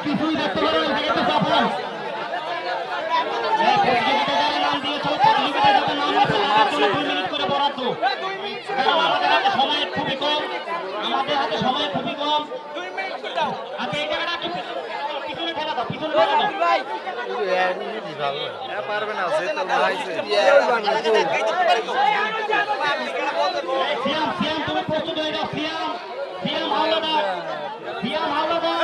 কিছুই দেখতে পারে না, আমাদের হাতে সময় খুবই কম, আচ্ছা এই জায়গাটা পিছনে ফেলা দাও, পিছনে ফেলা দাও। পারবে না সিয়াম তুমি প্রস্তুত হয়ে যাও, সিয়াম হাওলাদার, সিয়াম হাওলাদার।